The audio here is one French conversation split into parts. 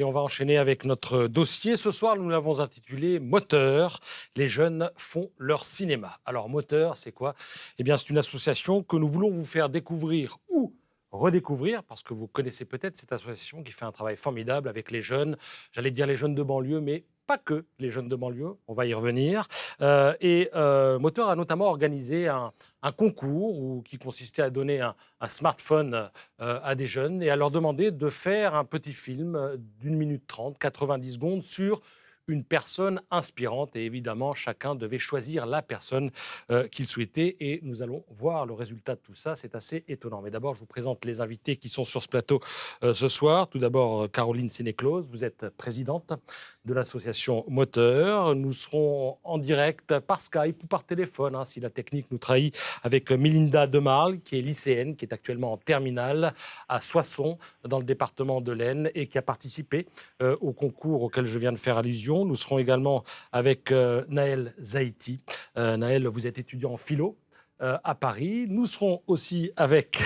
Et on va enchaîner avec notre dossier. Ce soir, nous l'avons intitulé « Moteur, les jeunes font leur cinéma ». Alors, Moteur, c'est quoi? Eh bien, c'est une association que nous voulons vous faire découvrir ou redécouvrir, parce que vous connaissez peut-être cette association qui fait un travail formidable avec les jeunes, j'allais dire les jeunes de banlieue, mais pas que les jeunes de banlieue, on va y revenir. Moteur a notamment organisé un concours qui consistait à donner un smartphone à des jeunes et à leur demander de faire un petit film d'1 minute 30, 90 secondes sur une personne inspirante. Et évidemment, chacun devait choisir la personne qu'il souhaitait. Et nous allons voir le résultat de tout ça. C'est assez étonnant. Mais d'abord, je vous présente les invités qui sont sur ce plateau ce soir. Tout d'abord, Caroline Sénéclose, vous êtes présidente de l'association Moteur. Nous serons en direct par Skype ou par téléphone, si la technique nous trahit, avec Mélinda Demarle, qui est lycéenne, qui est actuellement en terminale à Soissons, dans le département de l'Aisne, et qui a participé au concours auquel je viens de faire allusion. Nous serons également avec Naël Zaïti. Naël, vous êtes étudiant en philo à Paris. Nous serons aussi avec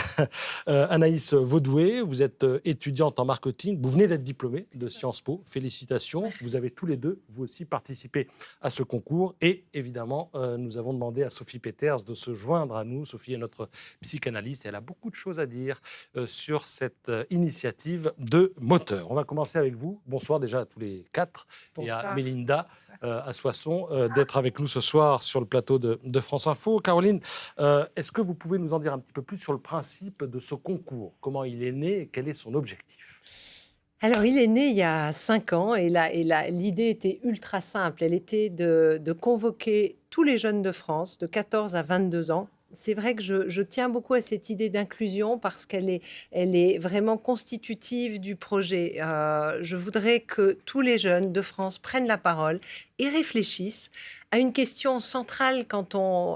Anaïs Vaudoué. Vous êtes étudiante en marketing. Vous venez d'être diplômée de Sciences Po. Félicitations. Vous avez tous les deux, vous aussi, participé à ce concours. Et évidemment, nous avons demandé à Sophie Peters de se joindre à nous. Sophie est notre psychanalyste et elle a beaucoup de choses à dire sur cette initiative de Moteur. On va commencer avec vous. Bonsoir déjà à tous les quatre. Bonsoir. Et à Mélinda à Soissons d'être avec nous ce soir sur le plateau de France Info. Caroline, est-ce que vous pouvez nous en dire un petit peu plus sur le principe de ce concours? Comment il est né et quel est son objectif? Alors, il est né il y a 5 ans et l'idée était ultra simple. Elle était de convoquer tous les jeunes de France de 14 à 22 ans. C'est vrai que je tiens beaucoup à cette idée d'inclusion parce qu'elle est vraiment constitutive du projet. Je voudrais que tous les jeunes de France prennent la parole et réfléchissent à une question centrale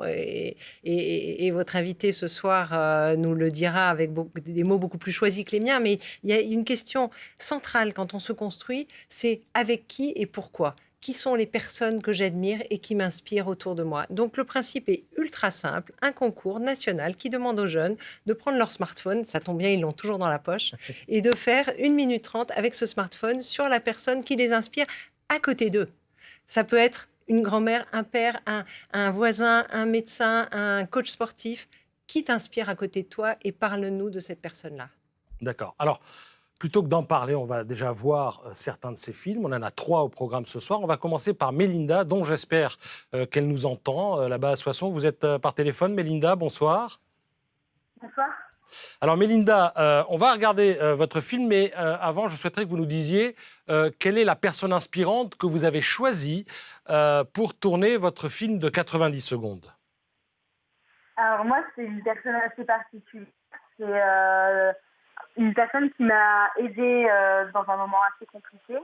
et votre invité ce soir nous le dira avec des mots beaucoup plus choisis que les miens, mais il y a une question centrale quand on se construit, c'est avec qui et pourquoi? Qui sont les personnes que j'admire et qui m'inspirent autour de moi. Donc le principe est ultra simple, un concours national qui demande aux jeunes de prendre leur smartphone, ça tombe bien, ils l'ont toujours dans la poche, et de faire 1 minute 30 avec ce smartphone sur la personne qui les inspire à côté d'eux. Ça peut être une grand-mère, un père, un voisin, un médecin, un coach sportif. Qui t'inspire à côté de toi et parle-nous de cette personne-là. D'accord. Alors, plutôt que d'en parler, on va déjà voir certains de ces films. On en a 3 au programme ce soir. On va commencer par Mélinda, dont j'espère qu'elle nous entend là-bas à Soissons. Vous êtes par téléphone, Mélinda, bonsoir. Bonsoir. Alors Mélinda, on va regarder votre film, mais avant, je souhaiterais que vous nous disiez quelle est la personne inspirante que vous avez choisie pour tourner votre film de 90 secondes. Alors moi, c'est une personne assez particulière. C'est une personne qui m'a aidée dans un moment assez compliqué.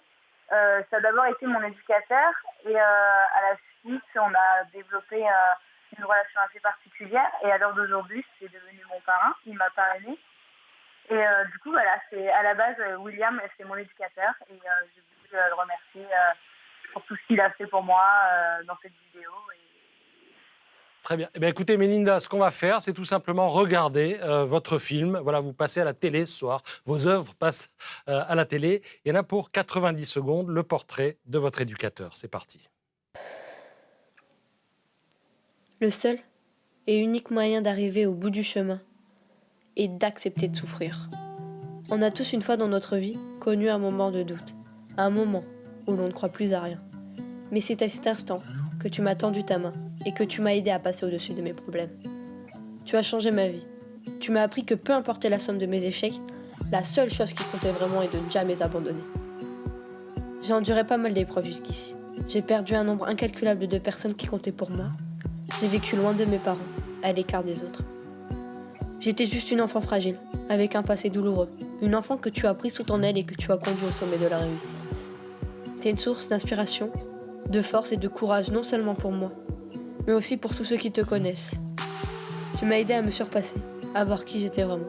Ça a d'abord été mon éducateur et à la suite, on a développé une relation assez particulière. Et à l'heure d'aujourd'hui, c'est devenu mon parrain, il m'a parrainé. Et du coup, voilà, c'est à la base, William, c'est mon éducateur. Et je voulais le remercier pour tout ce qu'il a fait pour moi dans cette vidéo. Très bien. Eh bien. Écoutez, Mélinda, ce qu'on va faire, c'est tout simplement regarder votre film. Voilà, vous passez à la télé ce soir. Vos œuvres passent à la télé. Il y en a pour 90 secondes, le portrait de votre éducateur. C'est parti. Le seul et unique moyen d'arriver au bout du chemin est d'accepter de souffrir. On a tous une fois dans notre vie connu un moment de doute, un moment où l'on ne croit plus à rien. Mais c'est à cet instant que tu m'as tendu ta main et que tu m'as aidé à passer au-dessus de mes problèmes. Tu as changé ma vie. Tu m'as appris que peu importe la somme de mes échecs, la seule chose qui comptait vraiment est de ne jamais abandonner. J'ai enduré pas mal d'épreuves jusqu'ici. J'ai perdu un nombre incalculable de personnes qui comptaient pour moi. J'ai vécu loin de mes parents, à l'écart des autres. J'étais juste une enfant fragile, avec un passé douloureux. Une enfant que tu as pris sous ton aile et que tu as conduit au sommet de la réussite. T'es une source d'inspiration, de force et de courage non seulement pour moi, mais aussi pour tous ceux qui te connaissent. Tu m'as aidé à me surpasser, à voir qui j'étais vraiment.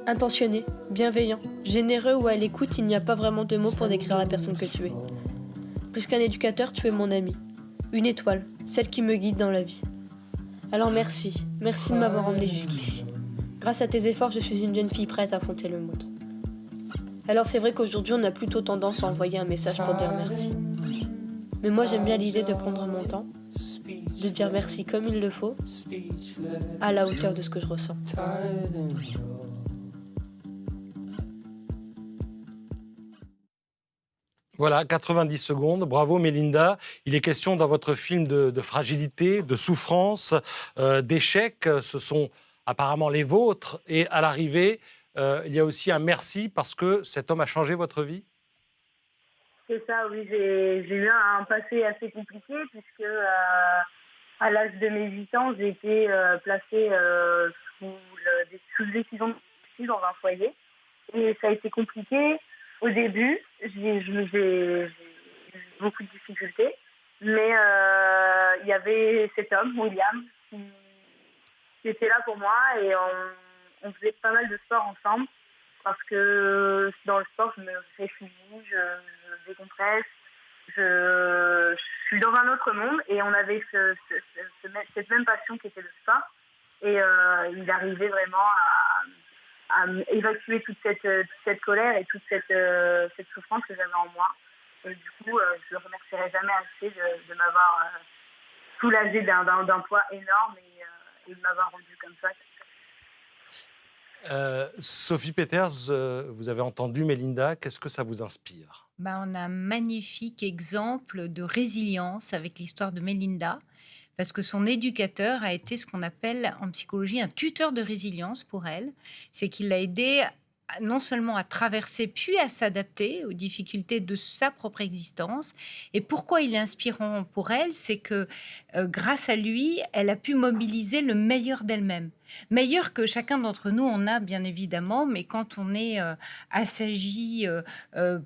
Intentionné, bienveillant, généreux ou à l'écoute, il n'y a pas vraiment de mots pour décrire la personne que tu es. Plus qu'un éducateur, tu es mon ami. Une étoile, celle qui me guide dans la vie. Alors merci de m'avoir emmené jusqu'ici. Grâce à tes efforts, je suis une jeune fille prête à affronter le monde. Alors c'est vrai qu'aujourd'hui on a plutôt tendance à envoyer un message pour dire merci. Mais moi j'aime bien l'idée de prendre mon temps, de dire merci comme il le faut, à la hauteur de ce que je ressens. Voilà, 90 secondes. Bravo, Mélinda. Il est question dans votre film de fragilité, de souffrance, d'échec. Ce sont apparemment les vôtres. Et à l'arrivée, il y a aussi un merci parce que cet homme a changé votre vie. C'est ça, oui. J'ai eu un passé assez compliqué puisque à l'âge de mes 8 ans, j'ai été placée sous décision de justice dans un foyer. Et ça a été compliqué. Au début, j'ai eu beaucoup de difficultés, mais il y avait cet homme, William, qui était là pour moi et on faisait pas mal de sport ensemble parce que dans le sport, je me réfugie, je décompresse, je suis dans un autre monde et on avait cette même passion qui était le sport et il arrivait vraiment à évacuer toute cette colère et toute cette souffrance que j'avais en moi. Et du coup, je ne le remercierai jamais assez de m'avoir soulagée d'un poids énorme et de m'avoir rendue comme ça. Sophie Peters, vous avez entendu Mélinda, qu'est-ce que ça vous inspire ? On a un magnifique exemple de résilience avec l'histoire de Mélinda, parce que son éducateur a été ce qu'on appelle en psychologie un tuteur de résilience pour elle. C'est qu'il l'a aidée non seulement à traverser, puis à s'adapter aux difficultés de sa propre existence. Et pourquoi il est inspirant pour elle, c'est que grâce à lui, elle a pu mobiliser le meilleur d'elle-même. Meilleur que chacun d'entre nous en a, bien évidemment, mais quand on est assagi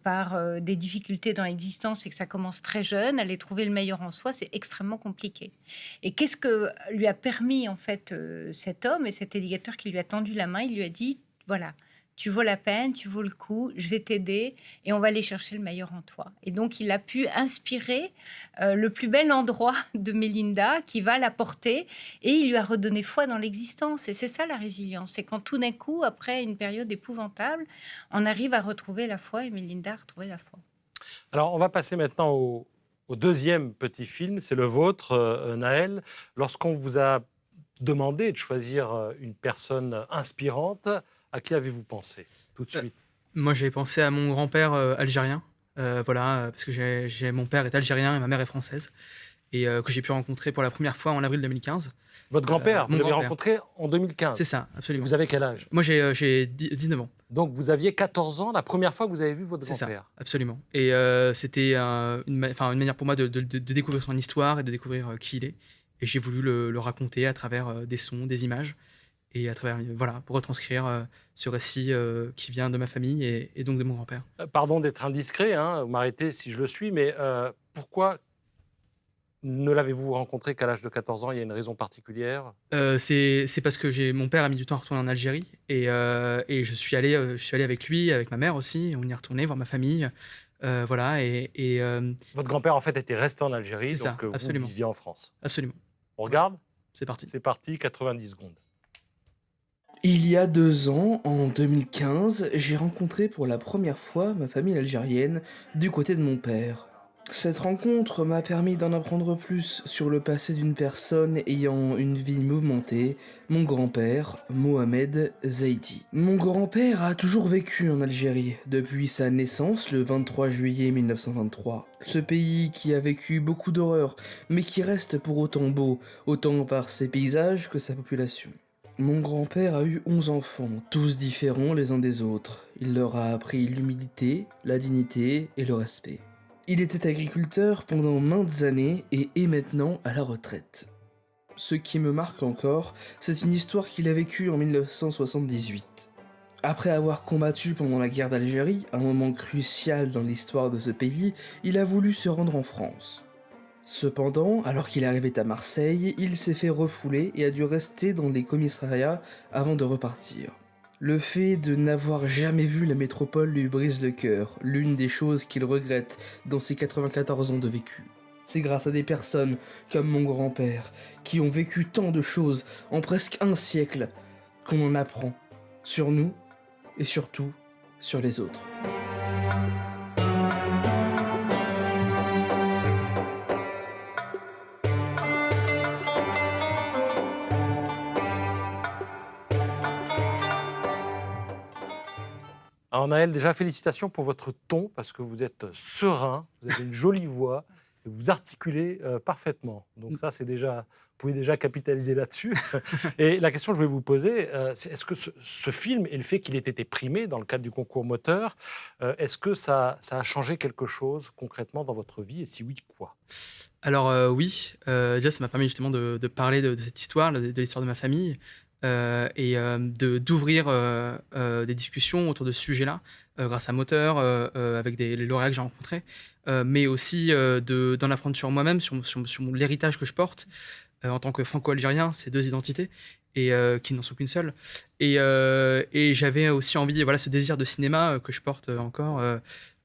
par des difficultés dans l'existence et que ça commence très jeune, aller trouver le meilleur en soi, c'est extrêmement compliqué. Et qu'est-ce que lui a permis, en fait, cet homme et cet éducateur qui lui a tendu la main? Il lui a dit, voilà, tu vaux la peine, tu vaux le coup, je vais t'aider et on va aller chercher le meilleur en toi. Et donc, il a pu inspirer le plus bel endroit de Mélinda qui va la porter et il lui a redonné foi dans l'existence. Et c'est ça la résilience, c'est quand tout d'un coup, après une période épouvantable, on arrive à retrouver la foi et Mélinda a retrouvé la foi. Alors, on va passer maintenant au deuxième petit film, c'est le vôtre, Naël. Lorsqu'on vous a demandé de choisir une personne inspirante, à qui avez-vous pensé tout de suite ? Moi, j'ai pensé à mon grand-père algérien, parce que mon père est algérien et ma mère est française, et que j'ai pu rencontrer pour la première fois en avril 2015. Votre grand-père, vous l'avez grand-père. rencontré en 2015. C'est ça, absolument. Vous avez quel âge ? Moi, j'ai 19 ans. Donc, vous aviez 14 ans la première fois que vous avez vu votre C'est grand-père. ça, absolument. Et c'était une manière pour moi de découvrir son histoire et de découvrir qui il est. Et j'ai voulu le raconter à travers des sons, des images, et à travers, pour retranscrire ce récit qui vient de ma famille et donc de mon grand-père. Pardon d'être indiscret, vous m'arrêtez si je le suis, mais pourquoi ne l'avez-vous rencontré qu'à l'âge de 14 ans ? Il y a une raison particulière ? C'est parce que mon père a mis du temps à retourner en Algérie et je suis allé avec lui, avec ma mère aussi. On y est retourné voir ma famille, Votre grand-père en fait était resté en Algérie, C'est donc ça, absolument. vous viviez en France. Absolument. On regarde ? C'est parti. C'est parti, 90 secondes. Il y a 2 ans, en 2015, j'ai rencontré pour la première fois ma famille algérienne du côté de mon père. Cette rencontre m'a permis d'en apprendre plus sur le passé d'une personne ayant une vie mouvementée, mon grand-père, Mohamed Zaidi. Mon grand-père a toujours vécu en Algérie, depuis sa naissance le 23 juillet 1923. Ce pays qui a vécu beaucoup d'horreurs, mais qui reste pour autant beau, autant par ses paysages que sa population. Mon grand-père a eu 11 enfants, tous différents les uns des autres. Il leur a appris l'humilité, la dignité et le respect. Il était agriculteur pendant maintes années et est maintenant à la retraite. Ce qui me marque encore, c'est une histoire qu'il a vécue en 1978. Après avoir combattu pendant la guerre d'Algérie, un moment crucial dans l'histoire de ce pays, il a voulu se rendre en France. Cependant, alors qu'il arrivait à Marseille, il s'est fait refouler et a dû rester dans des commissariats avant de repartir. Le fait de n'avoir jamais vu la métropole lui brise le cœur, l'une des choses qu'il regrette dans ses 94 ans de vécu. C'est grâce à des personnes comme mon grand-père, qui ont vécu tant de choses en presque un siècle, qu'on en apprend sur nous et surtout sur les autres. Alors Naël, déjà félicitations pour votre ton, parce que vous êtes serein, vous avez une jolie voix, et vous articulez parfaitement. Donc ça, c'est déjà, vous pouvez déjà capitaliser là-dessus. Et la question que je vais vous poser, c'est est-ce que ce film et le fait qu'il ait été primé dans le cadre du concours moteur, est-ce que ça a changé quelque chose concrètement dans votre vie, et si oui, quoi? Alors oui, déjà ça m'a permis justement de parler de cette histoire, de l'histoire de ma famille, et d'ouvrir des discussions autour de ce sujet-là, grâce à Moteur, avec les lauréats que j'ai rencontrés, mais aussi d'en apprendre sur moi-même, sur l'héritage que je porte en tant que franco-algérien, ces deux identités, et qui n'en sont qu'une seule. Et j'avais aussi envie, voilà, ce désir de cinéma que je porte encore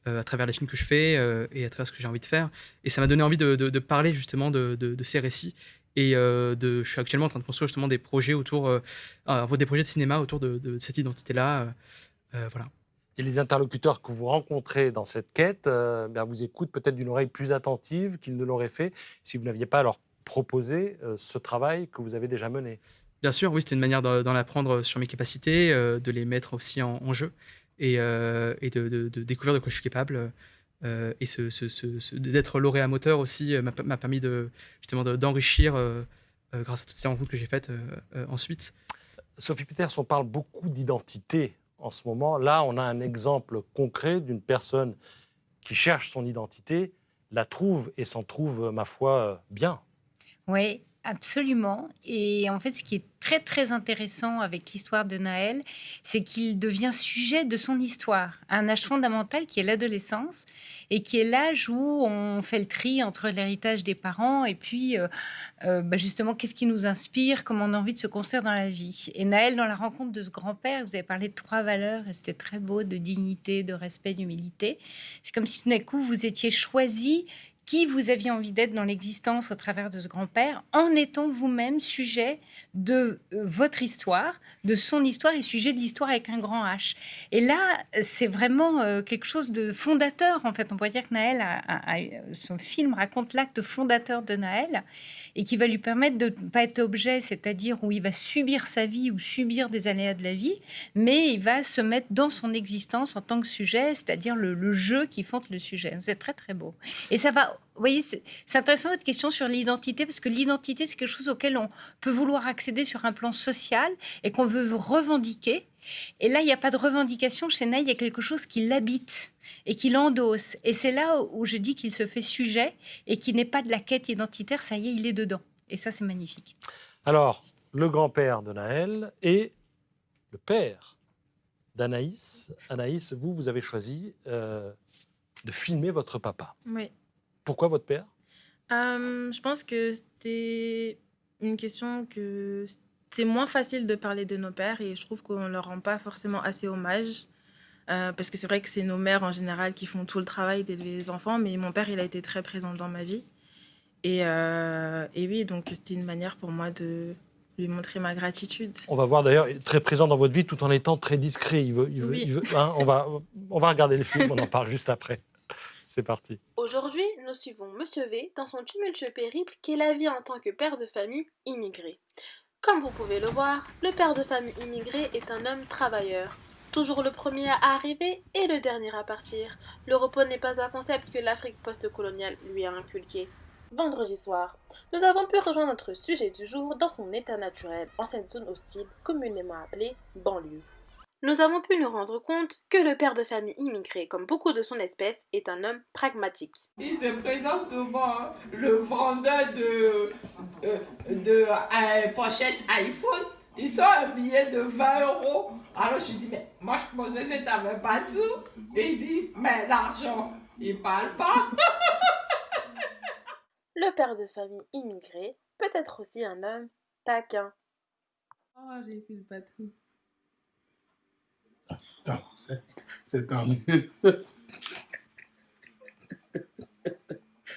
à travers les films que je fais et à travers ce que j'ai envie de faire. Et ça m'a donné envie de parler justement de ces récits. Et je suis actuellement en train de construire justement des projets des projets de cinéma autour de cette identité-là. Voilà. Et les interlocuteurs que vous rencontrez dans cette quête vous écoutent peut-être d'une oreille plus attentive qu'ils ne l'auraient fait si vous n'aviez pas à leur proposer ce travail que vous avez déjà mené. Bien sûr, oui, c'était une manière d'en apprendre sur mes capacités, de les mettre aussi en jeu et de découvrir de quoi je suis capable. Et d'être lauréat Moteur aussi m'a permis d'enrichir grâce à toutes ces rencontres que j'ai faites ensuite. Sophie Peters, on parle beaucoup d'identité en ce moment. Là, on a un exemple concret d'une personne qui cherche son identité, la trouve et s'en trouve, ma foi, bien. Oui, absolument. Et en fait, ce qui est très, très intéressant avec l'histoire de Naël, c'est qu'il devient sujet de son histoire, à un âge fondamental qui est l'adolescence, et qui est l'âge où on fait le tri entre l'héritage des parents et puis, justement, qu'est-ce qui nous inspire, comment on a envie de se construire dans la vie. Et Naël, dans la rencontre de ce grand-père, vous avez parlé de 3 valeurs, et c'était très beau, de dignité, de respect, d'humilité. C'est comme si tout d'un coup, vous étiez choisi qui vous aviez envie d'être dans l'existence au travers de ce grand-père, en étant vous-même sujet de votre histoire, de son histoire et sujet de l'histoire avec un grand H. Et là, c'est vraiment quelque chose de fondateur, en fait. On pourrait dire que Naël, son film raconte l'acte fondateur de Naël et qui va lui permettre de ne pas être objet, c'est-à-dire où il va subir sa vie ou subir des aléas de la vie, mais il va se mettre dans son existence en tant que sujet, c'est-à-dire le jeu qui fonde le sujet. C'est très, très beau. Et ça va... Vous voyez, c'est intéressant votre question sur l'identité, parce que l'identité, c'est quelque chose auquel on peut vouloir accéder sur un plan social et qu'on veut revendiquer. Et là, il n'y a pas de revendication. Chez Naël, il y a quelque chose qui l'habite et qui l'endosse. Et c'est là où je dis qu'il se fait sujet et qu'il n'est pas de la quête identitaire. Ça y est, il est dedans. Et ça, c'est magnifique. Alors, le grand-père de Naël et le père d'Anaïs. Anaïs, vous avez choisi de filmer votre papa. Oui. Pourquoi votre père ? Je pense que c'était une question que c'est moins facile de parler de nos pères et je trouve qu'on ne leur rend pas forcément assez hommage. Parce que c'est vrai que c'est nos mères en général qui font tout le travail d'élever les enfants, mais mon père, il a été très présent dans ma vie. Et oui, donc c'était une manière pour moi de lui montrer ma gratitude. On va voir d'ailleurs, très présent dans votre vie tout en étant très discret. Il veut, hein, on va regarder le film, on en parle juste après. C'est parti. Aujourd'hui, nous suivons Monsieur V dans son tumultueux périple qu'est la vie en tant que père de famille immigré. Comme vous pouvez le voir, le père de famille immigré est un homme travailleur. Toujours le premier à arriver et le dernier à partir. Le repos n'est pas un concept que l'Afrique post-coloniale lui a inculqué. Vendredi soir, nous avons pu rejoindre notre sujet du jour dans son état naturel, en cette zone hostile communément appelée banlieue. Nous avons pu nous rendre compte que le père de famille immigré, comme beaucoup de son espèce, est un homme pragmatique. Il se présente devant le vendeur de pochette iPhone. Il sort un billet de 20 €. Alors je dis, mais moi je pensais que t'avais pas de sous. Et il dit, mais l'argent, il parle pas. Le père de famille immigré peut être aussi un homme taquin. Oh, j'ai fait le patron. Non, c'est tant mieux.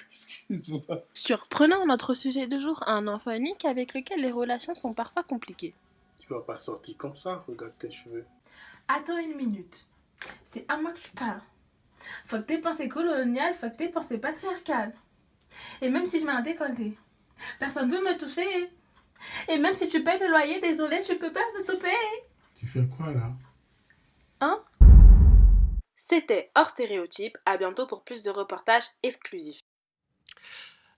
Excuse-moi. Surprenant, notre sujet du jour, un enfant unique avec lequel les relations sont parfois compliquées. Tu vas pas sortir comme ça, regarde tes cheveux. Attends une minute. C'est à moi que tu parles. Faut que tes pensées coloniales, faut que tes pensées patriarcales. Et même si je mets un décolleté, personne ne peut me toucher. Et même si tu payes le loyer, désolé, je peux pas me stopper. Tu fais quoi là? Hein? C'était Hors Stéréotype. À bientôt pour plus de reportages exclusifs.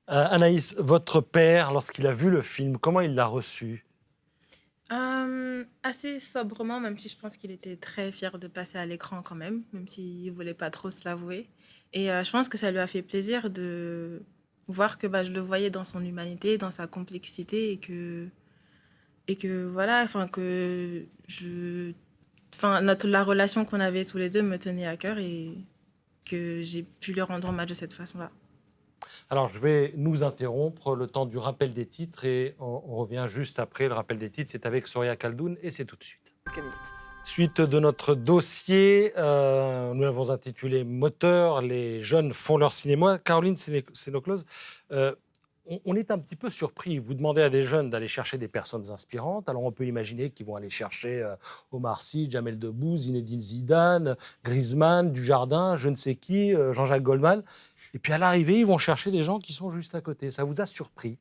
Anaïs, votre père, lorsqu'il a vu le film, comment il l'a reçu? Assez sobrement, même si je pense qu'il était très fier de passer à l'écran quand même s'il voulait pas trop se l'avouer. Et je pense que ça lui a fait plaisir de voir que je le voyais dans son humanité, dans sa complexité et que voilà, enfin que la relation qu'on avait tous les deux me tenait à cœur et que j'ai pu lui rendre hommage de cette façon-là. Alors, je vais nous interrompre le temps du rappel des titres et on revient juste après. Le rappel des titres, c'est avec Soria Khaldoun et c'est tout de suite. Suite de notre dossier, nous l'avons intitulé « Moteur, les jeunes font leur cinéma ». Caroline Sénoclose, on est un petit peu surpris. Vous demandez à des jeunes d'aller chercher des personnes inspirantes. Alors, on peut imaginer qu'ils vont aller chercher Omar Sy, Jamel Debbouze, Zinedine Zidane, Griezmann, Dujardin, je ne sais qui, Jean-Jacques Goldman. Et puis, à l'arrivée, ils vont chercher des gens qui sont juste à côté. Ça vous a surpris?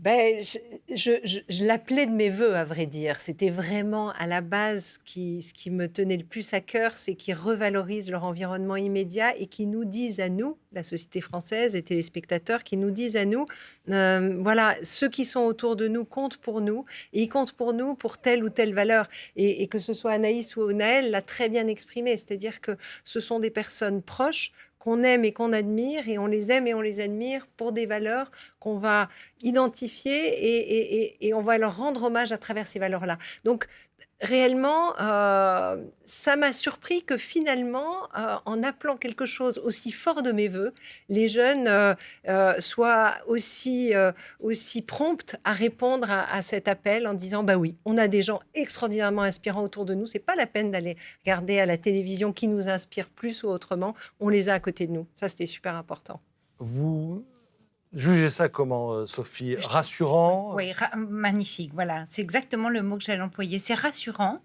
Je l'appelais de mes voeux, à vrai dire. C'était vraiment à la base ce qui me tenait le plus à cœur, c'est qu'ils revalorisent leur environnement immédiat et qu'ils nous disent à nous, la société française et téléspectateurs, qui nous disent à nous, voilà, ceux qui sont autour de nous comptent pour nous et ils comptent pour nous pour telle ou telle valeur. Et que ce soit Anaïs ou Naël l'a très bien exprimé, c'est-à-dire que ce sont des personnes proches qu'on aime et qu'on admire, et on les aime et on les admire pour des valeurs qu'on va identifier et on va leur rendre hommage à travers ces valeurs-là. Donc, réellement, ça m'a surpris que finalement, en appelant quelque chose aussi fort de mes voeux, les jeunes soient aussi promptes à répondre à cet appel en disant « bah oui, on a des gens extraordinairement inspirants autour de nous, c'est pas la peine d'aller regarder à la télévision qui nous inspire plus ou autrement, on les a à côté de nous ». Ça, c'était super important. Vous jugez ça comment, Sophie? Rassurant? Oui, magnifique, voilà. C'est exactement le mot que j'allais employer. C'est rassurant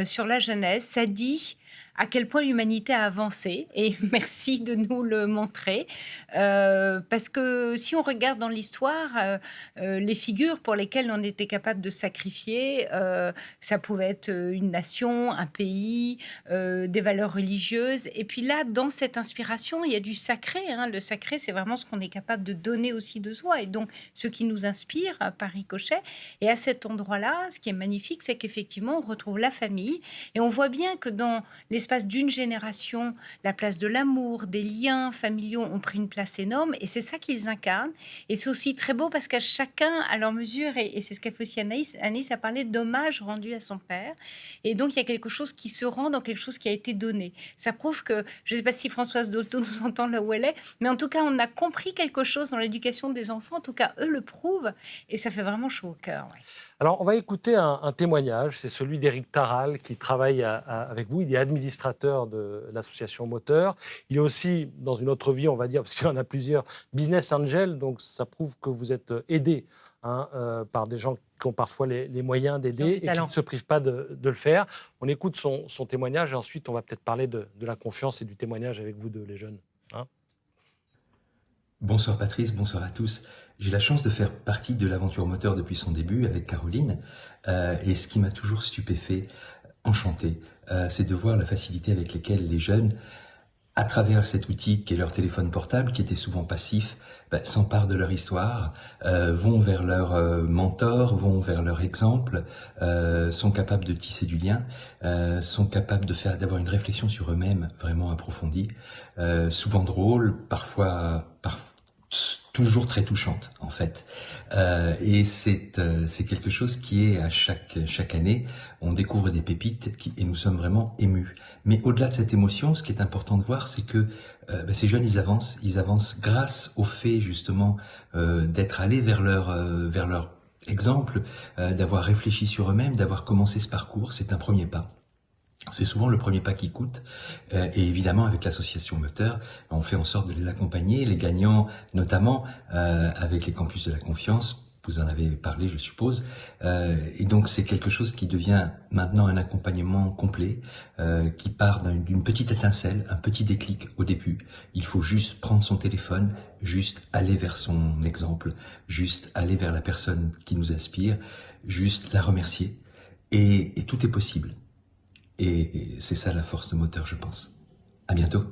sur la jeunesse. Ça dit à quel point l'humanité a avancé, et merci de nous le montrer. Parce que si on regarde dans l'histoire, les figures pour lesquelles on était capable de sacrifier, ça pouvait être une nation, un pays, des valeurs religieuses. Et puis là, dans cette inspiration, il y a du sacré. Hein. Le sacré, c'est vraiment ce qu'on est capable de donner aussi de soi, et donc ce qui nous inspire par ricochet. Et à cet endroit-là, ce qui est magnifique, c'est qu'effectivement, on retrouve la famille, et on voit bien que dans l'espace d'une génération, la place de l'amour, des liens familiaux ont pris une place énorme, et c'est ça qu'ils incarnent. Et c'est aussi très beau parce qu'à chacun à leur mesure, et c'est ce qu'a fait aussi Anaïs a parlé d'hommage rendu à son père, et donc il y a quelque chose qui se rend dans quelque chose qui a été donné. Ça prouve que, je ne sais pas si Françoise Dolto nous entend là où elle est, mais en tout cas on a compris quelque chose dans l'éducation des enfants, en tout cas eux le prouvent, et ça fait vraiment chaud au cœur. Ouais. Alors, on va écouter un témoignage, c'est celui d'Éric Taral qui travaille avec vous. Il est administrateur de l'association Moteur. Il est aussi, dans une autre vie, on va dire, parce qu'il en a plusieurs, business angel, donc ça prouve que vous êtes aidé par des gens qui ont parfois les moyens d'aider et qui ne se privent pas de le faire. On écoute son témoignage et ensuite on va peut-être parler de la confiance et du témoignage avec vous deux, les jeunes. Bonsoir Patrice, bonsoir à tous. J'ai la chance de faire partie de l'aventure Moteur depuis son début avec Caroline. Et ce qui m'a toujours stupéfait, enchanté, c'est de voir la facilité avec laquelle les jeunes, à travers cet outil qui est leur téléphone portable, qui était souvent passif, s'emparent de leur histoire, vont vers leur mentor, vont vers leur exemple, sont capables de tisser du lien, sont capables d'avoir une réflexion sur eux-mêmes vraiment approfondie, souvent drôle, parfois toujours très touchante en fait, et c'est quelque chose qui est à chaque année, on découvre des pépites et nous sommes vraiment émus. Mais au-delà de cette émotion, ce qui est important de voir, c'est que ces jeunes ils avancent grâce au fait justement d'être allés vers leur exemple, d'avoir réfléchi sur eux-mêmes, d'avoir commencé ce parcours. C'est un premier pas. C'est souvent le premier pas qui coûte, et évidemment avec l'association Moteur, on fait en sorte de les accompagner, les gagnants notamment avec les campus de la confiance, Vous en avez parlé, je suppose. Et donc, c'est quelque chose qui devient maintenant un accompagnement complet, qui part d'une petite étincelle, un petit déclic au début. Il faut juste prendre son téléphone, juste aller vers son exemple, juste aller vers la personne qui nous inspire, juste la remercier. Et tout est possible. Et c'est ça la force de moteur, je pense. À bientôt.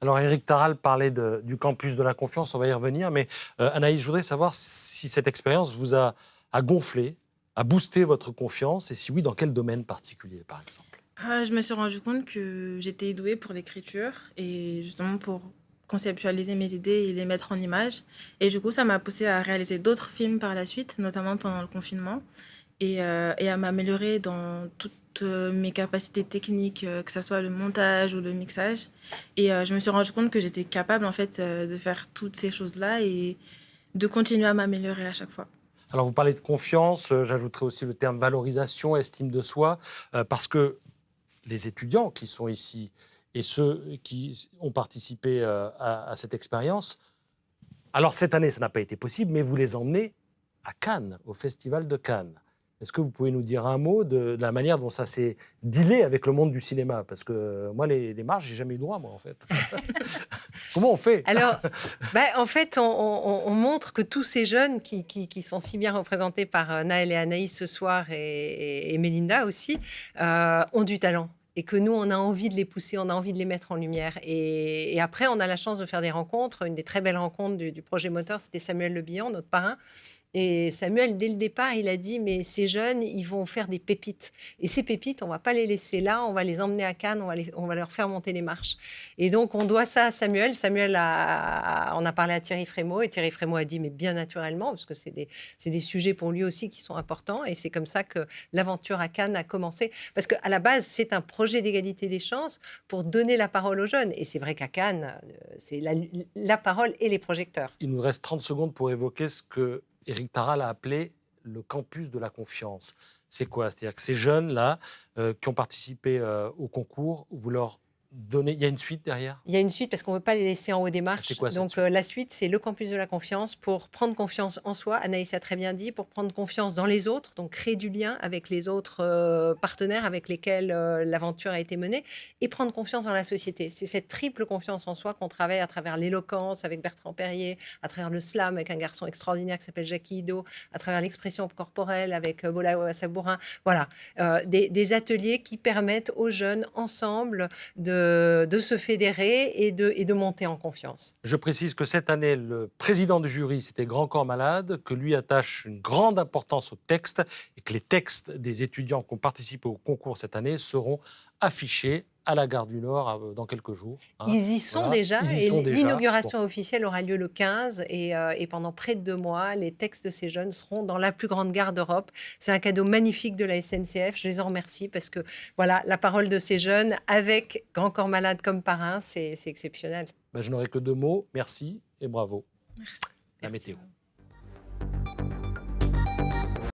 Alors, Éric Taral parlait du campus de la confiance, on va y revenir, mais Anaïs, je voudrais savoir si cette expérience vous a gonflé, a boosté votre confiance, et si oui, dans quel domaine particulier, par exemple? Je me suis rendu compte que j'étais douée pour l'écriture et justement pour conceptualiser mes idées et les mettre en images. Et du coup, ça m'a poussée à réaliser d'autres films par la suite, notamment pendant le confinement, et à m'améliorer dans toutes mes capacités techniques, que ce soit le montage ou le mixage. Et je me suis rendu compte que j'étais capable en fait de faire toutes ces choses-là et de continuer à m'améliorer à chaque fois. Alors, vous parlez de confiance, j'ajouterai aussi le terme valorisation, estime de soi, parce que les étudiants qui sont ici et ceux qui ont participé à cette expérience, alors cette année, ça n'a pas été possible, mais vous les emmenez à Cannes, au Festival de Cannes. Est-ce que vous pouvez nous dire un mot de la manière dont ça s'est dealé avec le monde du cinéma? Parce que moi, les marges, j'ai jamais eu droit, moi, en fait. Comment on fait? Alors, en fait, on montre que tous ces jeunes qui sont si bien représentés par Naël et Anaïs ce soir et Mélinda aussi, ont du talent. Et que nous, on a envie de les pousser, on a envie de les mettre en lumière. Et après, on a la chance de faire des rencontres. Une des très belles rencontres du projet Moteur, c'était Samuel Le Bihan, notre parrain. Et Samuel, dès le départ, il a dit, mais ces jeunes, ils vont faire des pépites. Et ces pépites, on ne va pas les laisser là, on va les emmener à Cannes, on va leur faire monter les marches. Et donc, on doit ça à Samuel. Samuel, on a parlé à Thierry Frémaux, et Thierry Frémaux a dit, mais bien naturellement, parce que c'est des sujets pour lui aussi qui sont importants. Et c'est comme ça que l'aventure à Cannes a commencé. Parce qu'à la base, c'est un projet d'égalité des chances pour donner la parole aux jeunes. Et c'est vrai qu'à Cannes, c'est la parole et les projecteurs. Il nous reste 30 secondes pour évoquer ce que Éric Taral a appelé le campus de la confiance. C'est quoi? C'est-à-dire que ces jeunes-là qui ont participé au concours, vous leur donnez... Il y a une suite derrière? Il y a une suite parce qu'on ne veut pas les laisser en haut des marches. C'est quoi, cette Donc suite? la suite, c'est le campus de la confiance pour prendre confiance en soi. Anaïs a très bien dit, pour prendre confiance dans les autres, donc créer du lien avec les autres partenaires avec lesquels l'aventure a été menée et prendre confiance dans la société. C'est cette triple confiance en soi qu'on travaille à travers l'éloquence avec Bertrand Perrier, à travers le slam avec un garçon extraordinaire qui s'appelle Jackie Ido, à travers l'expression corporelle avec Bola Sabourin. Voilà, des ateliers qui permettent aux jeunes ensemble de se fédérer et de monter en confiance. Je précise que cette année, le président du jury, c'était Grand Corps Malade, que lui attache une grande importance aux textes et que les textes des étudiants qui ont participé au concours cette année seront affichés à la Gare du Nord dans quelques jours. Ils y sont déjà, et l'inauguration officielle aura lieu le 15 et pendant près de 2 mois, les textes de ces jeunes seront dans la plus grande gare d'Europe. C'est un cadeau magnifique de la SNCF, je les en remercie parce que voilà, la parole de ces jeunes avec Grand Corps Malade comme parrain, c'est exceptionnel. Je n'aurai que 2 mots, merci et bravo. Merci. La météo.